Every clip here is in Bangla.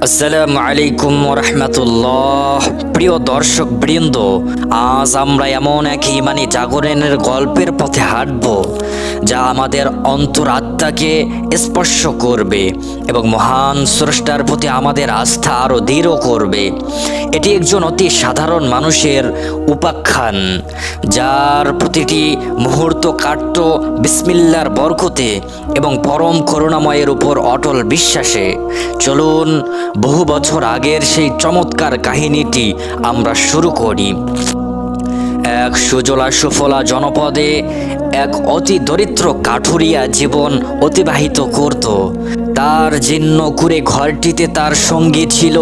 আসসালামু আলাইকুম রহমতুল্লাহ। প্রিয় দর্শক বৃন্দ, আজ আমরা এমন এক ইমানি জাগরণের গল্পের পথে হাঁটব যা আমাদের অন্তরাত্মাকে স্পর্শ করবে এবং মহান স্রষ্টার প্রতি আমাদের আস্থা আরও দৃঢ় করবে। এটি একজন অতি সাধারণ মানুষের উপাখ্যান, যার প্রতিটি মুহূর্ত কাটত বিসমিল্লার বরকতে এবং পরম করুণাময়ের উপর অটল বিশ্বাসে। চলুন বহু বছর আগের সেই চমৎকার কাহিনীটি আমরা শুরু করি। এক সুজলা সুফলা জনপদে এক অতি দরিদ্র কাঠুরিয়া জীবন অতিবাহিত করত। তার জীর্ণ কুঁড়ে ঘরটিতে তার সঙ্গী ছিল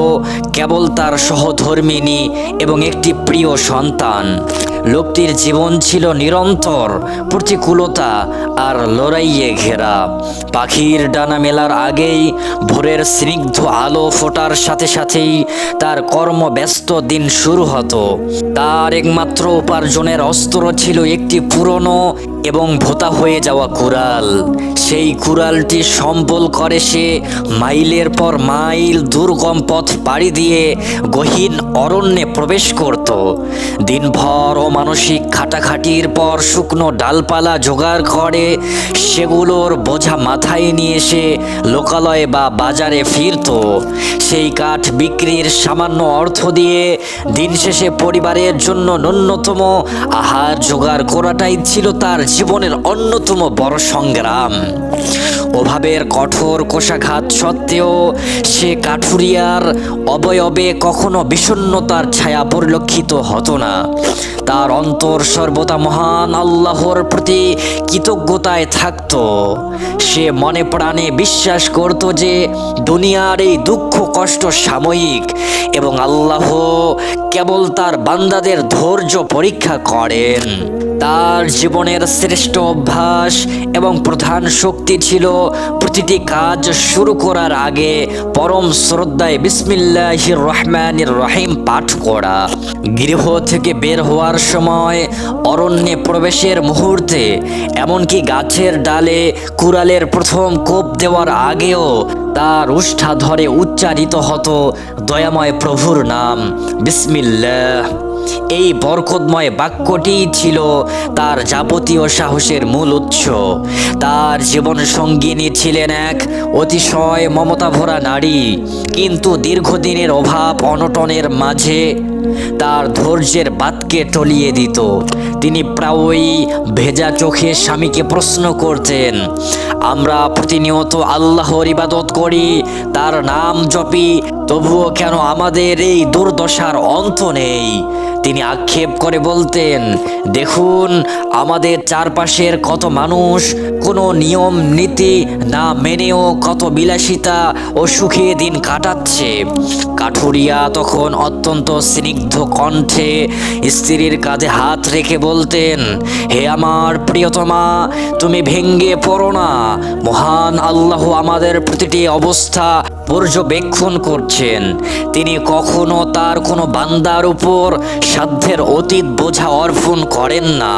কেবল তার সহধর্মিণী এবং একটি প্রিয় সন্তান। লোকটির জীবন ছিল নিরন্তর প্রতিকূলতা আর লড়াইয়ে ঘেরা। পাখির ডানা মেলার আগেই ভোরের স্নিগ্ধ আলো ফোটার সাথে সাথেই তার কর্মব্যস্ত দিন শুরু হতো। তার একমাত্র উপার্জনের অস্ত্র ছিল একটি পুরনো এবং ভোঁতা হয়ে যাওয়া কুড়াল। সেই কুড়ালটি সম্বল করে সে মাইলের পর মাইল দুর্গম পথ পাড়ি দিয়ে গহীন অরণ্যে প্রবেশ করত। দিনভর মানসিক খাটাখাটির পর শুকনো ডালপালা জোগাড় করে সেগুলোর বোঝা মাথায় নিয়ে এসে লোকালয়ে বা বাজারে ফিরত। সেই কাঠ বিক্রির সামান্য অর্থ দিয়ে দিন শেষে পরিবারের জন্য ন্যূনতম আহার জোগাড় করাটাই ছিল তার জীবনের অন্যতম বড় সংগ্রাম। অভাবের কঠোর কোষাঘাত সত্ত্বেও সে কাঠুরিয়ার অবয়বে কখনো বিষণ্ণতার ছায়া পরিলক্ষিত হতো না। তার অন্তর সর্বদা মহান আল্লাহর প্রতি কৃতজ্ঞতায় থাকত। সে মনে প্রাণে বিশ্বাস করত যে দুনিয়ার এই দুঃখ কষ্ট সাময়িক এবং আল্লাহ কেবল তার বান্দাদের ধৈর্য পরীক্ষা করেন। তার জীবনের শ্রেষ্ঠ অভ্যাস এবং প্রধান শক্তি ছিল প্রতিটি কাজ শুরু করার আগে পরম শ্রদ্ধায় বিসমিল্লাহির রহমানির রহিম পাঠ করা। গৃহ থেকে বের হওয়ার সময়, অরণ্যে প্রবেশের মুহূর্তে, এমনকি গাছের ডালে কুড়ালের প্রথম কোপ দেওয়ার আগেও তার উষ্ঠা ধরে উচ্চারিত হতো দয়াময় প্রভুর নাম, বিসমিল্লাহ। এই বরকতময় বাক্যটি ছিল তার যাবতীয় সাহসের মূল উৎস। তার জীবন সঙ্গিনী ছিলেন এক অতিশয় মমতা ভরা নারী, কিন্তু দীর্ঘদিনের অভাব অনটনের মাঝে তার ধৈর্যের বাতকে টলিয়ে দিত। তিনি প্রায়ই ভেজা চোখে স্বামীকে প্রশ্ন করতেন, আমরা প্রতিনিয়ত আল্লাহর ইবাদত করি, তার নাম জপি, তবুও কেন আমাদের এই দুর্দশার অন্ত নেই? তিনি আক্ষেপ করে বলতেন, দেখুন আমাদের চারপাশের কত মানুষ কোনো নিয়ম নীতি না মেনেও কত বিলাসিতা ও সুখে দিন কাটাচ্ছে। কাঠুরিয়া তখন অত্যন্ত স্নিগ্ধ কণ্ঠে স্ত্রীর কাঁধে হাত রেখে বলতেন, হে আমার প্রিয়তমা, তুমি ভেঙ্গে পড়ো না। মহান আল্লাহ আমাদের প্রতিটি অবস্থা পর্যবেক্ষণ করছেন। তিনি কখনো তার কোনো বান্দার উপর সাধ্যের অতীত বোঝা অর্পণ করেন না।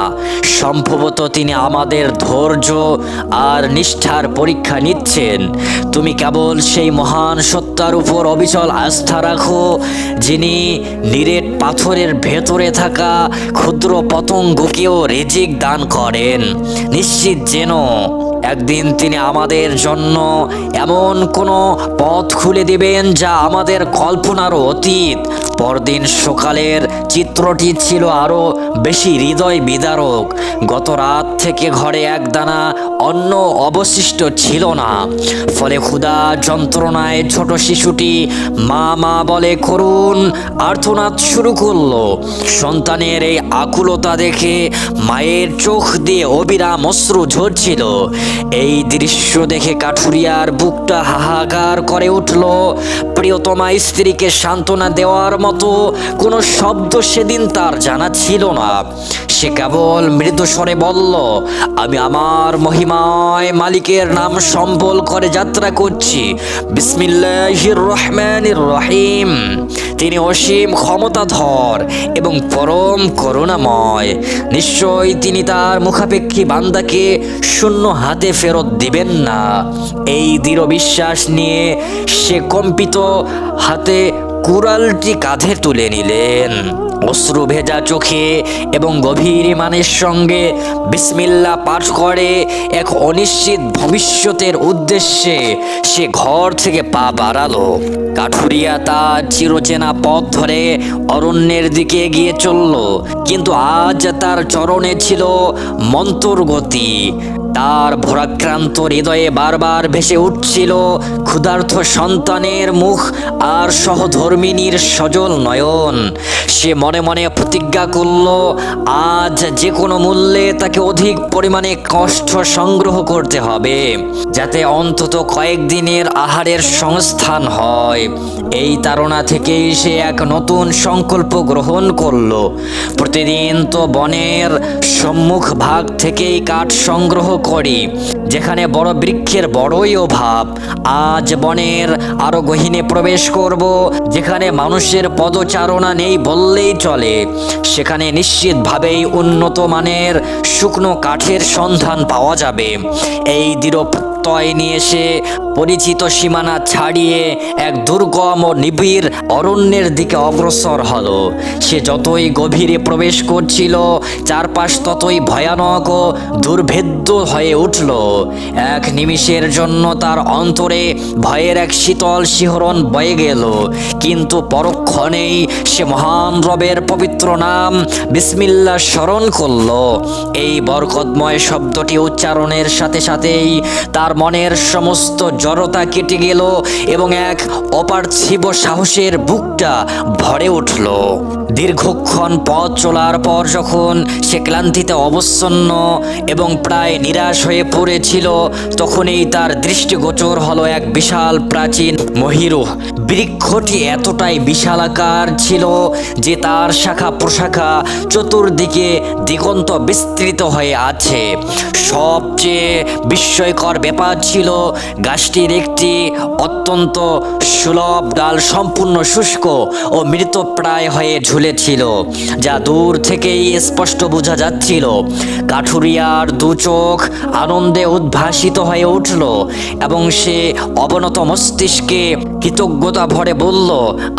সম্ভবত তিনি আমাদের ধৈর্য আর নিষ্ঠার পরীক্ষা নিচ্ছেন। তুমি কেবল সেই মহান সত্তার উপর অবিচল আস্থা রাখো, যিনি নিরেট পাথরের ভেতরে থাকা ক্ষুদ্র পতঙ্গকেও রিজিক দান করেন। নিশ্চিত যেন একদিন তিনি আমাদের জন্য এমন কোনো পথ খুলে দিবেন যা আমাদের কল্পনারও অতীত। পরদিন সকালের চিত্রটি ছিল আরও বেশি হৃদয় বিদারক। গত রাত থেকে ঘরে একদানা অন্ন অবশিষ্ট ছিল না, ফলে ক্ষুধা যন্ত্রণায় ছোট শিশুটি মা মা বলে করুণ আর্তনাদ শুরু করলো। সন্তানের এই আকুলতা দেখে মায়ের চোখ দিয়ে অবিরাম অশ্রু ঝরছিল। এই দৃশ্য দেখে কাঠুরিয়ার বুকটা হাহাকার করে উঠল। প্রিয়তমা স্ত্রীকে সান্ত্বনা দেওয়ার মতো কোনো শব্দ সেদিন তার জানা ছিল না। সে কেবল মৃদু স্বরে বলল, আমি আমার মহিমায় মালিকের নাম সম্বল করে যাত্রা করছি, বিসমিল্লাহির রহমানির রহিম। তিনি অসীম ক্ষমতাধর এবং পরম করুণাময়। নিশ্চয়ই তিনি তার মুখাপেক্ষী বান্দাকে শূন্য হাতে ফেরত দিবেন না। এই দৃঢ় বিশ্বাস নিয়ে সে কম্পিত হাতে কুড়ালটি কাঁধে তুলে নিলেন। অশ্রু ভেজা চোখে এবং গভীর ইমানের সঙ্গে বিসমিল্লাহ পাঠ করে এক অনিশ্চিত ভবিষ্যতের উদ্দেশ্যে সে ঘর থেকে পা বাড়ালো। কাঠুরিয়া তার চিরচেনা পথ ধরে অরণ্যের দিকে এগিয়ে চলল, কিন্তু আজ তার চরণে ছিল মন্থর গতি। তার ভরাক্রান্ত হৃদয়ে বারবার ভেসে উঠছিল ক্ষুধার্ত সন্তানের মুখ আর সহধর্মিনীর সজল নয়ন। সে মনে মনে প্রতিজ্ঞা করল, আজ যে কোনো মূল্যে তাকে অধিক পরিমাণে কষ্ট সংগ্রহ করতে হবে, যাতে অন্তত কয়েকদিনের আহারের সংস্থান হয়। এই তাড়না থেকেই সে এক নতুন সংকল্প গ্রহণ করল। প্রতিদিন তো বনের সম্মুখ ভাগ থেকেই কাঠ সংগ্রহ করি, যেখানে বড় বৃক্ষের বড়ই অভাব। আজ বনের আরো গহীনে প্রবেশ করব, যেখানে মানুষের পদচারণা নেই বললেই চলে। সেখানে নিশ্চিতভাবেই উন্নত মানের শুকনো কাঠের সন্ধান পাওয়া যাবে। এই দৃঢ় প্রত্যয় নিয়ে সে পরিচিত সীমানা ছাড়িয়ে এক দুর্গম ও নিবিড় অরণ্যের দিকে অগ্রসর হলো। সে যতই গভীরে প্রবেশ করছিল, চারপাশ ততই ভয়ানক ও দুর্ভেদ্য হয়ে উঠল। এক নিমিষের জন্য তার অন্তরে ভয়ের এক শীতল শিহরণ বয়ে গেল, কিন্তু পরক্ষণেই সে মহান রবের পবিত্র নাম বিসমিল্লাহ স্মরণ করল। এই বরকতময় শব্দটি উচ্চারণের সাথে সাথেই তার মনের সমস্ত জড়তা কেটে গেল এবং এক অপার্থিব সাহসের বুকটা ভরে উঠল। দীর্ঘক্ষণ পথ চলার পর যখন সে ক্লান্তিতে অবসন্ন এবং প্রায় নিরাশ হয়ে পড়েছিল, তখনই তার দৃষ্টিগোচর হলো এক বিশাল প্রাচীন মহিরুহ। বৃক্ষটি এতটাই বিশালাকার ছিল যে তার শাখা প্রশাখা চতুর্দিকে দিগন্ত বিস্তৃত হয়ে আছে। সবচেয়ে বিস্ময়কর ব্যাপার ছিল গাছটির একটি অত্যন্ত সুলভ ডাল সম্পূর্ণ শুষ্ক ও মৃতপ্রায় হয়ে ঝুলেছিল, যা দূর থেকেই স্পষ্ট বোঝা যাচ্ছিল। কাঠুরিয়ার দু চোখ আনন্দে উদ্ভাসিত হয়ে উঠল এবং সে অবনত মস্তিষ্কে কৃতজ্ঞতা ভরে বলল,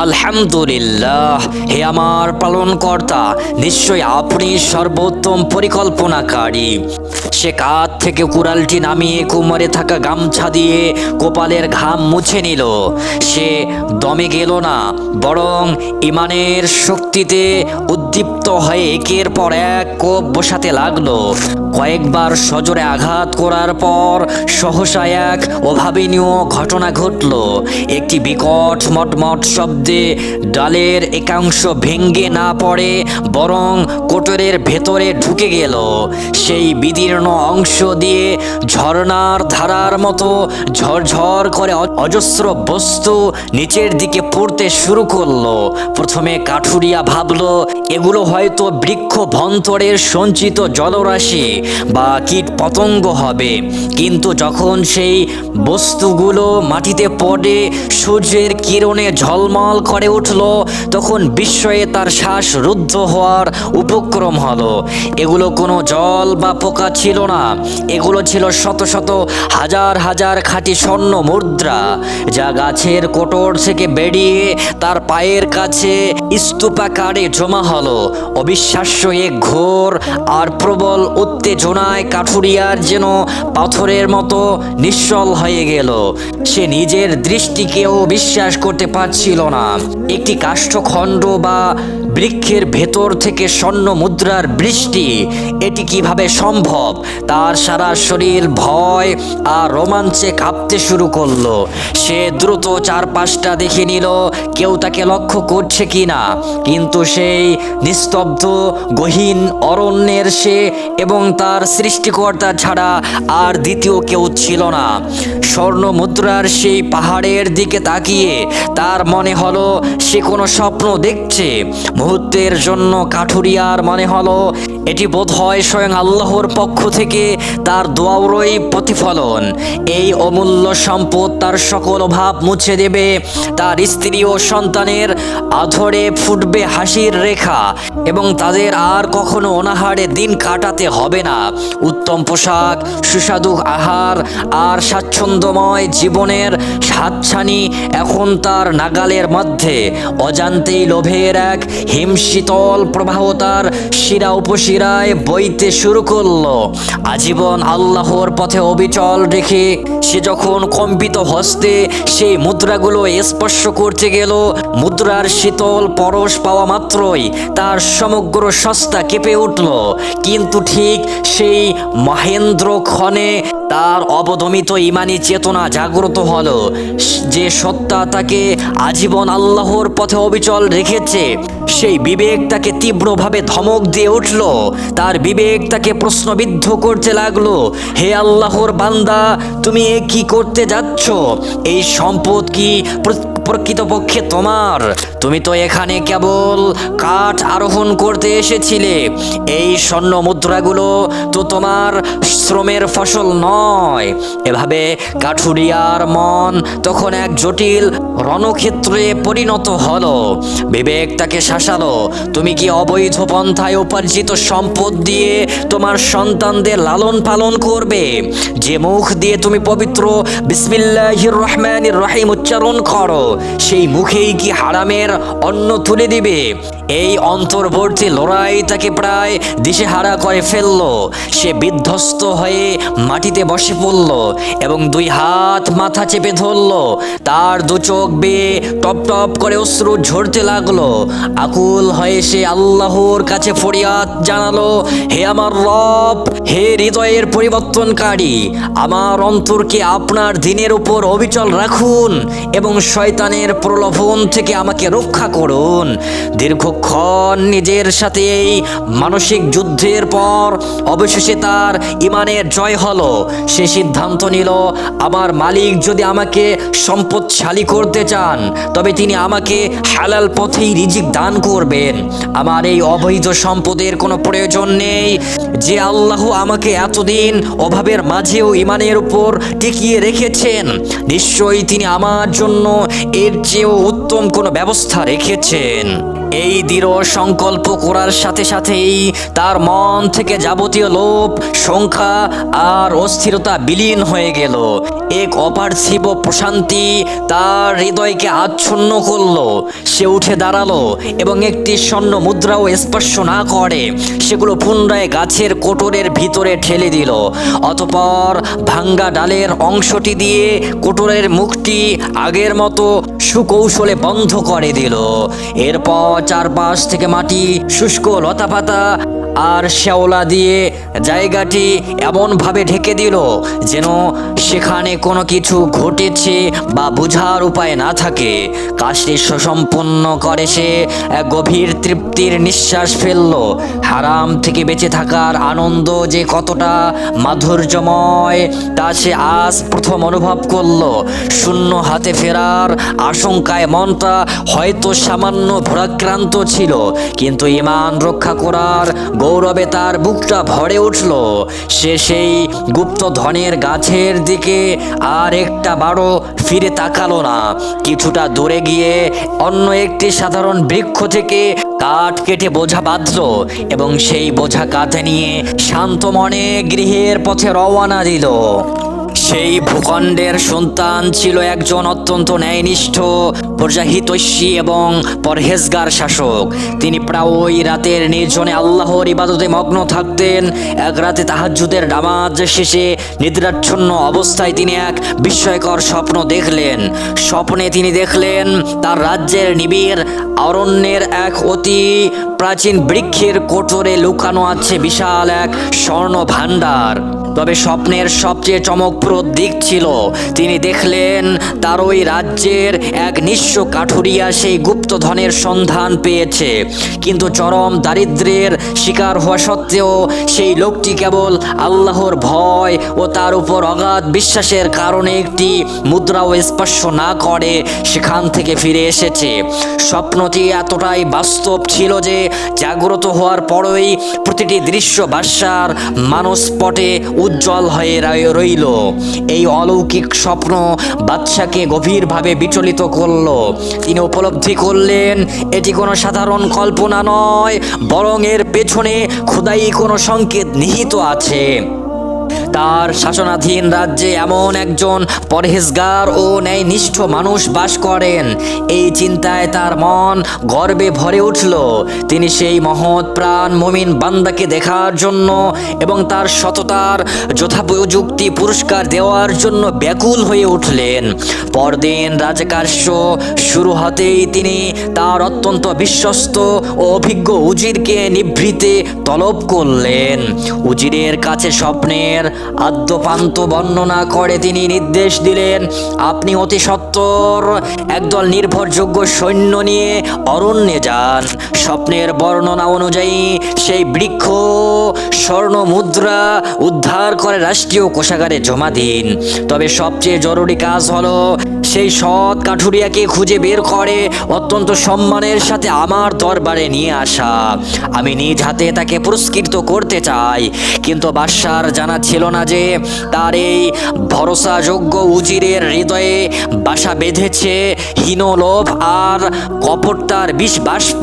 আলহামদুলিল্লাহ, হে আমার পালনকর্তা, নিশ্চয়ই আপনি সর্বোত্তম পরিকল্পনাকারী। সে কাঁধ থেকে কুড়ালটি নামিয়ে কোমরে থাকা গামছা দিয়ে কপালের ঘাম মুছে নিল। সে দমে গেল না, বরং ইমানের শক্তিতে উদ্দীপ্ত হয়ে একের পর এক কোপ বসাতে লাগলো। কয়েকবার সজোরে আঘাত করার পর সহসা এক অভাবনীয় ঘটনা ঘটল। একটি বিকট মটমট শব্দে ডালের একাংশ ভেঙ্গে না পড়ে বরং কোটরের ভেতরে ঢুকে গেল। সেই বিদীর্ণ অংশ দিয়ে ঝর্ণার ধারার মতো ঝরঝর করে অজস্র বস্তু নিচের দিকে পড়তে শুরু করলো। প্রথমে কাঠুরিয়া ভাবলো এগুলো হয়তো বৃক্ষ ভন্তরের সঞ্চিত জলরাশি বা কীট পতঙ্গ হবে, কিন্তু যখন সেই বস্তুগুলো মাটিতে পড়ে সূর্যের কিরণে ঝলমল করে উঠল, তখন বিস্ময়ে তার শ্বাস রুদ্ধ হওয়ার উপক্রম হলো। এগুলো কোনো জল বা পোকা ছিল না, এগুলো ছিল শত শত হাজার হাজার খাঁটি স্বর্ণ মুদ্রা, যা গাছের কোটর থেকে বেরিয়ে তার পায়ের কাছে স্তূপাকারে জমা হলো। অবিশ্বাস্য এক ঘোর আর প্রবল উত্তেজনায় কাঠুরিয়ার যেন পাথরের মতো নিশ্চল হয়ে গেল। সে নিজের দৃষ্টিকেও বিশ্বাস করতে পারছিল না। একটি কাষ্ঠখণ্ড বা বৃক্ষের ভেতর থেকে স্বর্ণ মুদ্রার বৃষ্টি, এটি কিভাবে সম্ভব? তার সারা শরীর ভয় আর রোমাঞ্চে কাঁপতে শুরু করলো। সে দ্রুত চারপাশটা দেখে নিল কেউ তাকে লক্ষ্য করছে কিনা, কিন্তু সেই নিস্তব্ধ গহীন অরণ্যের সে এবং তার সৃষ্টিকর্তা ছাড়া আর দ্বিতীয় কেউ ছিল না। স্বর্ণ মুদ্রার সেই পাহাড়ের দিকে তাকিয়ে তার মনে হলো সে কোনো স্বপ্ন দেখছে। মুহূর্তের জন্য কাঠুরিয়ার মনে হলো এটি বোধহয় স্বয়ং আল্লাহর পক্ষ থেকে তার দোয়ারই প্রতিফলন। এই অমূল্য সম্পদ তার সকল অভাব মুছে দেবে, তার স্ত্রী ও সন্তানের আধরে ফুটবে হাসির রেখা এবং তাদের আর কখনো অনাহারে দিন কাটাতে হবে না। উত্তম পোশাক, সুস্বাদু আহার আর স্বাচ্ছন্দ্যময় জীবনের হাতছানি এখন তার নাগালের মধ্যে। অজান্তেই লোভের এক হিমশীতল প্রবাহ তার শিরা উপশিরায় বইতে শুরু করলো। আজীবন আল্লাহর পথে অবিচল রেখে সে যখন কম্পিত হস্তে সেই মুদ্রাগুলো স্পর্শ করতে গেল, মুদ্রার শীতল পরশ পাওয়া মাত্রই তার সমগ্র সস্তা কেঁপে উঠল। কিন্তু ঠিক সেই মহেন্দ্র ক্ষণে তার অবদমিত ইমানি চেতনা জাগ্রত হলো। যে সত্তা তাকে আজীবন আল্লাহর পথে অবিচল রেখেছে, সেই বিবেক তাকে তীব্রভাবে ধমক দিয়ে উঠল। তার বিবেক তাকে প্রশ্নবিদ্ধ করতে লাগলো, হে আল্লাহর বান্দা, তুমি এ কি করতে যাচ্ছ? এই সম্পদ কি প্রকৃতপক্ষে তোমার? তুমি তো এখানে কেবল কাঠ আরোহণ করতে এসেছিলে। এই স্বর্ণ মুদ্রাগুলো তো তোমার শ্রমের ফসল নয়। এভাবে কাঠুরিয়ার মন তখন এক জটিল রণক্ষেত্রে পরিণত হলো। বিবেক তাকে শাসালো, তুমি কি অবৈধ পন্থায় উপার্জিত সম্পদ দিয়ে তোমার সন্তানদের লালন পালন করবে? যে মুখ দিয়ে তুমি পবিত্র বিসমিল্লাহির রহমানির রহিম উচ্চারণ করো, সেই মুখেই কি হারামের অন্ন তুলে দিবে? এই অন্তর্বর্তী লড়াই তাকে প্রায় দিশেহারা করে ফেলল। সে বিধ্বস্ত হয়ে মাটিতে বসে পড়ল এবং দুই হাত মাথা চেপে ধরল। তার দু চোখ বেয়ে টপ টপ করে অশ্রু ঝরতে লাগলো। আকুল হয়ে সে আল্লাহর কাছে ফরিয়াদ জানালো, হে আমার রব, হে হৃদয়ের পরিবর্তনকারী, আমার অন্তরকে আপনার দিনের উপর অবিচল রাখুন এবং শয়তানের প্রলোভন থেকে আমাকে রক্ষা করুন। দীর্ঘক্ষণ নিজের সাথে এই মানসিক যুদ্ধের পর অবশেষে তার ইমানের জয় হলো। সে সিদ্ধান্ত নিল, আমার মালিক যদি আমাকে সম্পদশালী করতে চান, তবে তিনি আমাকে হালাল পথেই রিজিক দান করবেন। আমার এই অবৈধ সম্পদের কোনো প্রয়োজন নেই। যে আল্লাহ আমাকে এতদিন অভাবের মাঝেও ইমানের উপর টিকিয়ে রেখেছেন, নিশ্চয়ই তিনি আমার জন্য এর চেয়েও উত্তম কোনো ব্যবস্থা রেখেছেন। এই দৃঢ় সংকল্প করার সাথে সাথেই তার মন থেকে যাবতীয় লোভ, সংখ্যা আর অস্থিরতা বিলীন হয়ে গেল। এক অপার্থিব প্রশান্তি তার হৃদয়কে আচ্ছন্ন করলো। সে উঠে দাঁড়ালো এবং একটি স্বর্ণ মুদ্রাও স্পর্শ না করে সেগুলো পুনরায় গাছের কোটরের ভিতরে ঠেলে দিল। অতঃপর ভাঙ্গা ডালের অংশটি দিয়ে কোটরের মুখটি আগের মতো সুকৌশলে বন্ধ করে দিল। এরপর চারপাশ থেকে মাটি, শুষ্ক লতাপাতা আর শ্যাওলা দিয়ে জায়গাটি এমনভাবে ঢেকে দিল যেন সেখানে কোনো কিছু ঘটেছে বা বোঝার উপায় না থাকে। কাজটি সুসম্পন্ন করে সে এক গভীর তৃপ্তির নিঃশ্বাস ফেলল। হারাম থেকে বেঁচে থাকার আনন্দ যে কতটা মাধুর্যময় তা সে আজ প্রথম অনুভব করল। শূন্য হাতে ফেরার আশঙ্কায় মনটা হয়তো সামান্য ভরাক্রান্ত ছিল, কিন্তু ঈমান রক্ষা করার গৌরবে তার বুকটা ভরে উঠল। সে সেই গুপ্ত ধনের গাছের দিকে আর একটা বারও ফিরে তাকালো না। কিছুটা দূরে গিয়ে অন্য একটি সাধারণ বৃক্ষ থেকে কাঠ কেটে বোঝা বাঁধল এবং সেই বোঝা কাঁধে নিয়ে শান্ত মনে গৃহের পথে রওনা দিল। সেই ভূখণ্ডের সন্তান ছিল একজন অত্যন্ত ন্যায়নিষ্ঠ, প্রজাহিতৈষী এবং পরহেজগার শাসক। তিনি প্রায়ই রাতের নির্জনে আল্লাহর ইবাদতে মগ্ন থাকতেন। এক রাতে তাহাজ্জুদের নামাজ শেষে নিদ্রাচ্ছন্ন অবস্থায় তিনি এক বিস্ময়কর স্বপ্ন দেখলেন। স্বপ্নে তিনি দেখলেন তার রাজ্যের নিবিড় অরণ্যের এক অতি প্রাচীন বৃক্ষের কোটরে লুকানো আছে বিশাল এক স্বর্ণ ভাণ্ডার। তবে স্বপ্নের সবচেয়ে চমকপ্রদ দিক ছিল তিনি দেখলেন তার ওই রাজ্যের এক নিঃস্ব কাঠুরিয়া সেই গুপ্তধনের সন্ধান পেয়েছে, কিন্তু চরম দারিদ্র্যের শিকার হওয়া সত্ত্বেও সেই লোকটি কেবল আল্লাহর ভয় ও তার উপর অগাধ বিশ্বাসের কারণে একটি মুদ্রাও স্পর্শ না করে সেখান থেকে ফিরে এসেছে। স্বপ্নটি এতটাই বাস্তব ছিল যে জাগ্রত হওয়ার পরই প্রতিটি দৃশ্য বাদশার মানসপটে উজ্জ্বল হয়ে রইল। এই অলৌকিক স্বপ্ন বাদশাকে গভীরভাবে বিচলিত করল। তিনি উপলব্ধি করলেন এটি কোনো সাধারণ কল্পনা নয়, বরং এর পেছনে খোদাই কোনো সংকেত নিহিত আছে। তার শাসনাধীন রাজ্যে এমন একজন পরহেজগার ও ন্যায়নিষ্ঠ মানুষ বাস করেন। এই চিন্তায় তার মন গর্বে ভরে উঠল। তিনি সেই মহৎ প্রাণ মুমিন বান্দাকে দেখার জন্য এবং তার সততার যথোপযুক্ত পুরস্কার দেওয়ার জন্য ব্যাকুল হয়ে উঠলেন। পরদিন রাজকার্য শুরু হতেই তিনি তার অত্যন্ত বিশ্বস্ত ও অভিজ্ঞ উজিরকে নিভৃতে তলব করলেন। উজিরের কাছে স্বপ্নের আদ্যপান্ত বর্ণনা করে তিনি নির্দেশ দিলেন, আপনি অতি সত্বর একদল নির্ভরযোগ্য সৈন্য নিয়ে অরণ্যে যান। স্বপ্নের বর্ণনা অনুযায়ী সেই বৃক্ষ স্বর্ণ মুদ্রা উদ্ধার করে রাষ্ট্রীয় কোষাগারে জমা দিন। তবে সবচেয়ে জরুরি কাজ হলো সেই সৎ কাঠুরিয়াকে খুঁজে বের করে অত্যন্ত সম্মানের সাথে আমার দরবারে নিয়ে আসা। আমি নিজ হাতে তাকে পুরস্কৃত করতে চাই। কিন্তু বাদশার জানা ছিল না যে তার এই ভরসাযোগ্য উজিরের হৃদয়ে বাসা বেঁধেছে হীনলোভ আর কপটতার বিষ বাষ্প।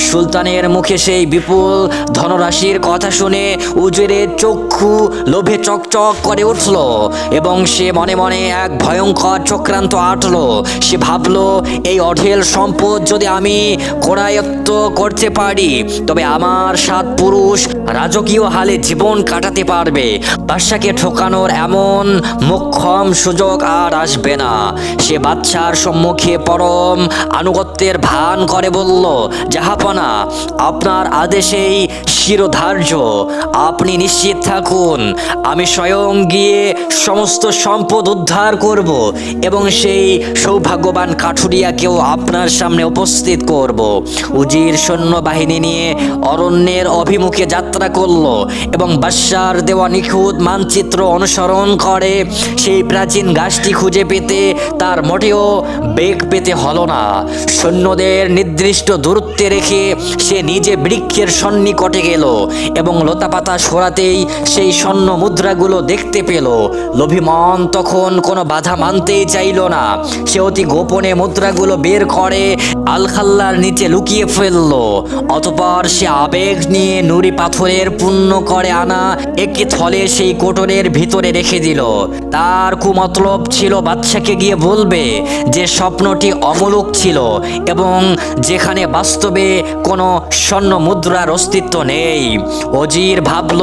সুলতানের মুখে সেই বিপুল ধনরাশির কথা শুনে উজিরের চক্ষু লোভে চকচক করে উঠল এবং সে মনে মনে এক ভয়ঙ্কর চক্রান্ত আঁটল। সে ভাবল, এই অঢেল সম্পদ যদি আমি করায়ত্ত করতে পারি তবে আমার 7 পুরুষ রাজকীয় হালে জীবন কাটাতে পারবে। বাদশাকে ঠকানোর এমন মোক্ষম সুযোগ আর আসবে না। সে বাদশার সম্মুখে পরম আনুগত্যের ভান করে বলল, জাহাপনা, আপনার আদেশেই শিরোধার্য। আপনি নিশ্চিত থাকুন, আমি স্বয়ং গিয়ে সমস্ত সম্পদ উদ্ধার করব এবং সেই সৌভাগ্যবান কাঠুরিয়াকেও আপনার সামনে উপস্থিত করব। উজির সৈন্যবাহিনী নিয়ে অরণ্যের অভিমুখে যাত্রা করল এবং বাদশার দেওয়া নিখুঁত মানচিত্র অনুসরণ করে সেই প্রাচীন গাছটি খুঁজে পেতে তার মোটেও বেগ পেতে হলো না। সৈন্যদের নির্দিষ্ট দূরত্বে রেখে সে নিজে বৃক্ষের সন্নিকটে গেল এবং লতাপাতা সরাতেই সেই স্বর্ণ মুদ্রাগুলো দেখতে পেল। লোভী মন তখন কোনো বাধা মানতেই চাইল না। সে অতি গোপনে মুদ্রাগুলো বের করে আলখাল্লার নিচে লুকিয়ে ফেলল। অতঃপর সে আবেগ নিয়ে নুড়ি পাথরের পূর্ণ করে আনা একটি থলে সেই কোটরের ভিতরে রেখে দিল। তার কুমতলব ছিল বাদশাকে গিয়ে বলবে যে স্বপ্নটি অমূলক ছিল এবং যেখানে বাস্তবে কোনো স্বর্ণ মুদ্রার অস্তিত্ব নেই। অজির ভাবল,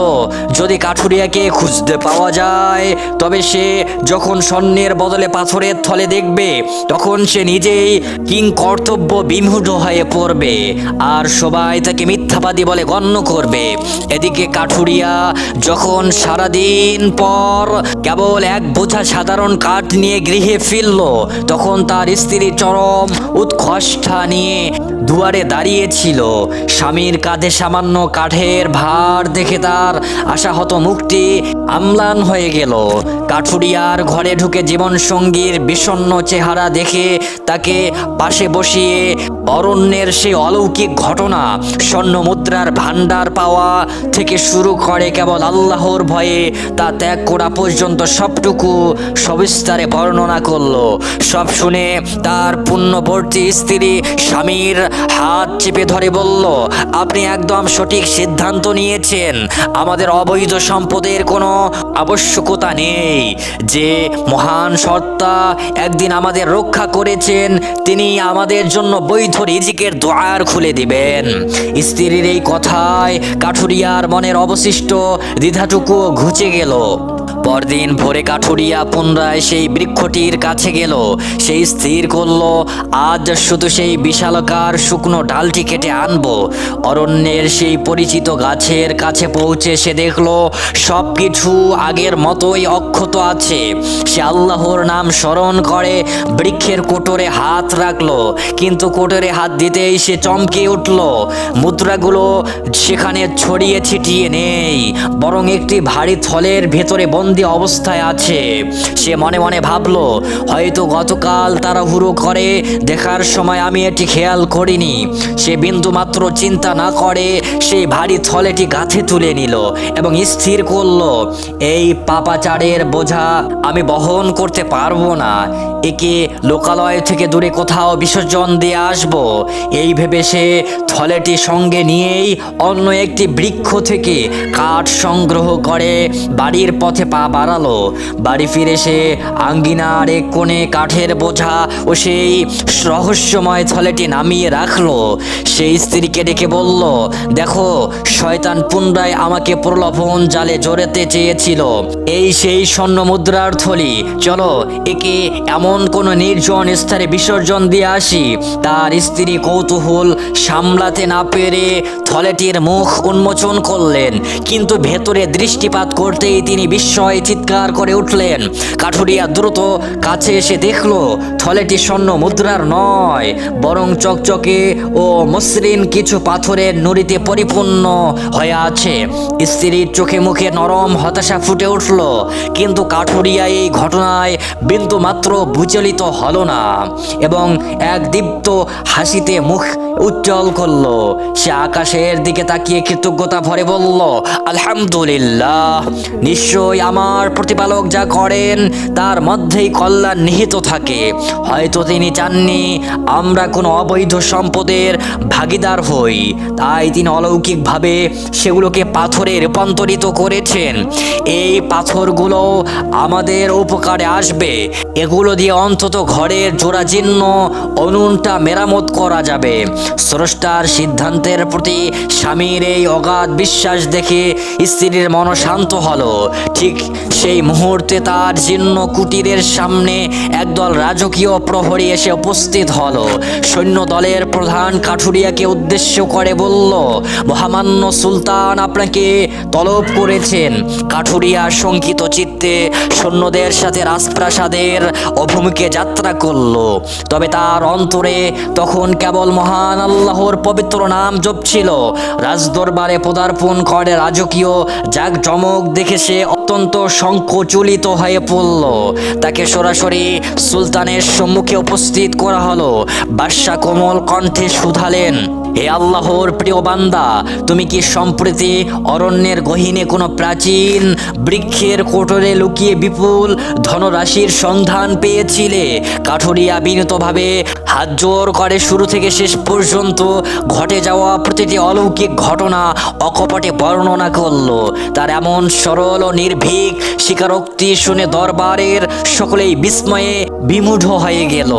যদি কাঠুরিয়াকে খুঁজতে পাওয়া যায় তবে সে যখন স্বর্ণের বদলে পাথরের থলে দেখবে তখন সে নিজেই কিংকর্তব্য বিমূঢ় হয়ে পড়বে আর সবাই তাকে মিথ্যাবাদী বলে গণ্য করবে। এদিকে কাঠুরিয়া যখন সারাদিন পর কেবল এক বোঝা সাধারণ কাঠ নিয়ে গৃহে ফিরল তখন তার স্ত্রী চরম উৎকণ্ঠা নিয়ে দুয়ারে দাঁড়িয়েছিল। স্বামীর কাঁধে সামান্য কাঠের ভার দেখে তার আশাহত মুখটি আমলান হয়ে গেল। কাঠুরিয়ার ঘরে ঢুকে জীবনসঙ্গীর বিষণ্ণ চেহারা দেখে তাকে পাশে বসিয়ে অরণ্যের সেই অলৌকিক ঘটনা, স্বর্ণ মুদ্রার ভাণ্ডার পাওয়া থেকে শুরু করে কেবল আল্লাহর ভয়ে তা ত্যাগ করা পর্যন্ত সবটুকু সবিস্তারে বর্ণনা করল। সব শুনে তার পুণ্যবর্তী স্ত্রী স্বামীর হাত চেপে ধরে বলল, আপনি একদম সঠিক সিদ্ধান্ত নিয়েছেন। আমাদের অবৈধ সম্পদের কোনো আবশ্যকতা নেই। যে মহান সত্তা একদিন আমাদের রক্ষা করেছেন তিনি আমাদের জন্য বৈধ রিজিকের দ্বার খুলে দিবেন। স্ত্রীর এই কথায় কাঠুরিয়ার মনের অবশিষ্ট দ্বিধাটুকু ঘুচে গেল। পরদিন ভোরে কাঠুরিয়া পুনরায় সেই বৃক্ষটির কাছে গেল। সেই স্থির করলো আজ শুধু সেই বিশালকার শুকনো ডালটি কেটে আনবো। অরণ্যের সেই পরিচিত গাছের কাছে পৌঁছে সে দেখলো সবকিছু আগের মতোই অক্ষত আছে। সে আল্লাহর নাম স্মরণ করে বৃক্ষের কোটরে হাত রাখলো, কিন্তু কোটরে হাত দিতেই সে চমকে উঠলো। মুদ্রাগুলো সেখানে ছড়িয়ে ছিটিয়ে নেই, বরং একটি ভারী থলের ভেতরে বন্দি অবস্থায় আছে। সে মনে মনে ভাবলো, হয়তো গতকাল তাড়াহুড়ো করে দেখার সময় আমি এটি খেয়াল করিনি। সে বিন্দুমাত্র চিন্তা না করে সেই ভারী থলেটি গাছে তুলে নিল এবং স্থির করলো, এই পাপাচারের বোঝা আমি বহন করতে পারবো না। একে লোকালয় থেকে দূরে কোথাও বিসর্জন দিয়ে আসবো। এই ভেবে সে থলেটি সঙ্গে নিয়েই অন্য একটি বৃক্ষ থেকে কাঠ সংগ্রহ করে বাড়ির পথে পা বাড়ালো। বাড়ি ফিরে সে আঙ্গিনার এক কোণে কাঠের বোঝা ও সেই রহস্যময় থলেটি নামিয়ে রাখলো। সেই স্ত্রীকে ডেকে বলল, দেখো, শয়তান পুনরায় আমাকে প্রলোভন জালে জড়াতে চেয়েছিল। এই সেই স্বর্ণ মুদ্রার থলি, চলো একে এমন কোন নির্জন স্থানে বিসর্জন দিয়ে আসি। তার স্ত্রী কৌতূহল সামলাতে না পেরে থলেটির মুখ উন্মোচন করলেন, কিন্তু ভেতরে দৃষ্টিপাত করতেই তিনি বিস্ময়ে চিৎকার করে উঠলেন। কাঠুরিয়া দ্রুত কাছে এসে দেখলো থলেটি স্বর্ণ মুদ্রার নয়, বরং চকচকে ও মসৃণ কিছু পাথরের নুড়িতে পরিপূর্ণ হয়ে আছে। স্ত্রীর চোখে মুখে নরম হতাশা ফুটে উঠল, কিন্তু কাঠুরিয়া এই ঘটনায় বিন্দু মাত্র বিচলিত হলো না এবং এক দীপ্ত হাসিতে মুখ উজ্জ্বল করলো। সে আকাশের দিকে তাকিয়ে কৃতজ্ঞতা ভরে বলল, আলহামদুলিল্লাহ, নিশ্চয়ই আমার প্রতিপালক যা করেন তার মধ্যেই কল্যাণ নিহিত থাকে। হয়তো তিনি চাননি আমরা কোনো অবৈধ সম্পদের ভাগিদার হই, তাই তিনি অলৌকিকভাবে সেগুলোকে পাথরে রূপান্তরিত করেছেন। এই পাথরগুলো আমাদের উপকারে আসবে। এগুলো দিয়ে অন্তত ঘরের জোড়াজীর্ণ উনুনটা মেরামত করা যাবে। স্রষ্টার সিদ্ধান্তের প্রতি স্বামীর এই অগাধ বিশ্বাস দেখে স্ত্রীর মন শান্ত হলো। ঠিক সেই মুহূর্তে তার জীর্ণ কুটিরের সামনে একদল রাজকীয় প্রহরী এসে উপস্থিত হলো। সৈন্য দলের প্রধান কাঠুরিয়াকে উদ্দেশ্য করে বলল, মহামান্য সুলতান আপনাকে তলব করেছেন। কাঠুরিয়া শঙ্কিত চিত্তে সৈন্যদের সাথে রাজপ্রাসাদের অভিমুখে যাত্রা করল। তবে তার অন্তরে তখন কেবল মহান আল্লাহর পবিত্র নাম জপছিল। রাজদরবারে পদার্পণ করে রাজকীয় জাঁকজমক দেখে সে অত্যন্ত সংকোচলিত হয়ে পড়ল। তাকে সরাসরি সুলতানের সম্মুখে উপস্থিত করা হলো। বাদশা কোমল কণ্ঠে শুধালেন, হে আল্লাহর প্রিয় বান্দা, তুমি কি সম্প্রতি অরণ্যের গহীনে কোনো প্রাচীন বৃক্ষের কোটরে লুকিয়ে বিপুল ধনরাশির সন্ধান পেয়েছিলে? কাঠুরিয়া বিনীতভাবে হাত জোর করে শুরু থেকে শেষ পর্যন্ত ঘটে যাওয়া প্রতিটি অলৌকিক ঘটনা অকপটে বর্ণনা করলো। তার এমন সরল ও নির্ভীক স্বীকারোক্তি শুনে দরবারের সকলেই বিস্ময়ে বিমূঢ় হয়ে গেল।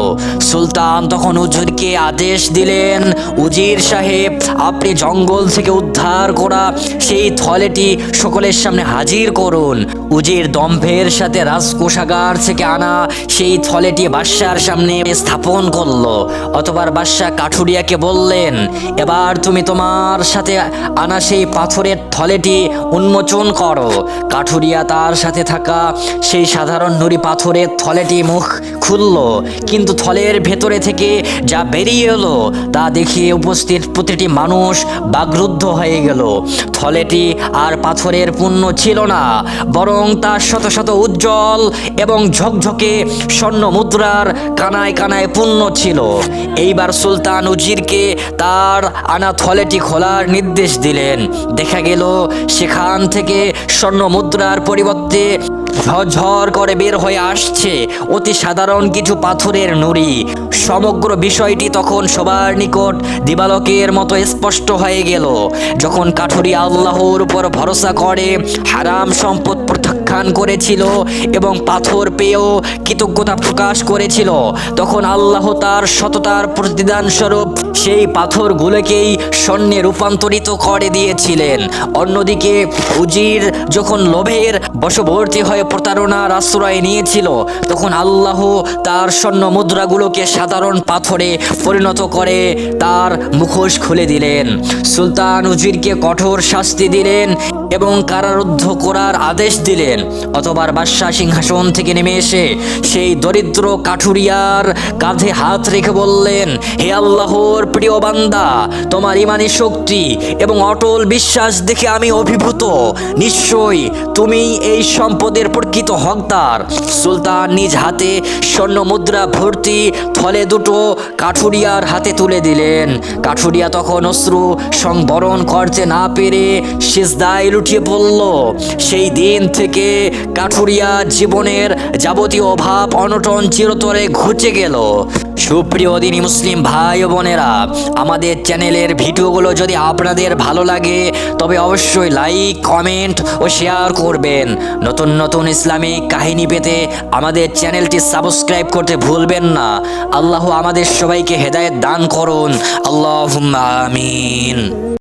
সুলতান তখন উজিরকে আদেশ দিলেন, উজির সাহেব, আপনি জঙ্গল থেকে উদ্ধার করা সেই থলেটি সকলের সামনে হাজির করুন। উজির দম্ভের সাথে রাজকোষাগার থেকে আনা সেই থলেটি বাদশার সামনে স্থাপন করলো। অতঃপর বাদশা কাঠুরিয়াকে বললেন, এবার তুমি তোমার সাথে আনা সেই পাথরের থলেটি উন্মোচন করো। কাঠুরিয়া তার সাথে থাকা সেই সাধারণ নুড়ি পাথরের থলেটি মুখ খুলল, কিন্তু থলের ভেতরে থেকে যা বেরিয়ে এলো তা দেখে উপস্থিত প্রতিটি মানুষ বাগরুদ্ধ হয়ে গেল। থলেটি আর পাথরের পূর্ণ ছিল না, বরং তা শত শত উজ্জ্বল এবং ঝকঝকে স্বর্ণ মুদ্রার কানায় কানায় পূর্ণ ছিল। এইবার সুলতান উজিরকে তার আনা থলেটি খোলার নির্দেশ দিলেন। দেখা গেল সেখান থেকে স্বর্ণ মুদ্রার পরিবর্তে ঝরঝর করে বের হয়ে আসছে অতি সাধারণ কিছু পাথরের নুড়ি। সমগ্র বিষয়টি তখন সবার নিকট দিবালোকের মতো স্পষ্ট হয়ে গেল। যখন কাঠুরিয়া আল্লাহর উপর ভরসা করে হারাম সম্পদ প্রত্যাখ্যান করেছিল এবং পাথর পেয়েও কৃতজ্ঞতা প্রকাশ করেছিল, তখন আল্লাহ তার সততার প্রতিদান স্বরূপ সেই পাথরগুলোকেই স্বর্ণে রূপান্তরিত করে দিয়েছিলেন। অন্যদিকে উজির যখন লোভের বশবর্তী হয়ে প্রতারণার আশ্রয় নিয়েছিল, তখন আল্লাহ তার স্বর্ণ মুদ্রাগুলোকে সাধারণ পাথরে পরিণত করে তার মুখোশ খুলে দিলেন। সুলতান উজিরকে কঠোর শাস্তি দিলেন এবং কারারুদ্ধ করার আদেশ দিলেন। অতবার বাদশাহ সিংহাসন থেকে নেমে এসে সেই দরিদ্র কাঠুরিয়ার কাঁধে হাত রেখে বললেন, হে আল্লাহর প্রিয় বান্দা, তোমার ইমানি শক্তি এবং অটল বিশ্বাস দেখে আমি অভিভূত। নিশ্চয়ই তুমি এই সম্পদের প্রকৃত হকদার। সুলতান নিজ হাতে স্বর্ণ মুদ্রা ভর্তি থলে দুটো কাঠুরিয়ার হাতে তুলে দিলেন। কাঠুরিয়া তখন অশ্রু সংবরণ করতে না পেরে সিজদায় লুটিয়ে পড়ল। সেই দিন থেকে কাঠুরিয়া জীবনের যাবতীয় অভাব অনটন চিরতরে ঘুচে গেল। সুপ্রিয় দিনী মুসলিম ভাই ও বোনেরা, আমাদের চ্যানেলের ভিডিওগুলো যদি আপনাদের ভালো লাগে তবে অবশ্যই লাইক, কমেন্ট ও শেয়ার করবেন। নতুন নতুন ইসলামিক কাহিনী পেতে আমাদের চ্যানেলটি সাবস্ক্রাইব করতে ভুলবেন না। আল্লাহ আমাদের সবাইকে হেদায়েত দান করুন। আল্লাহুম্মা আমিন।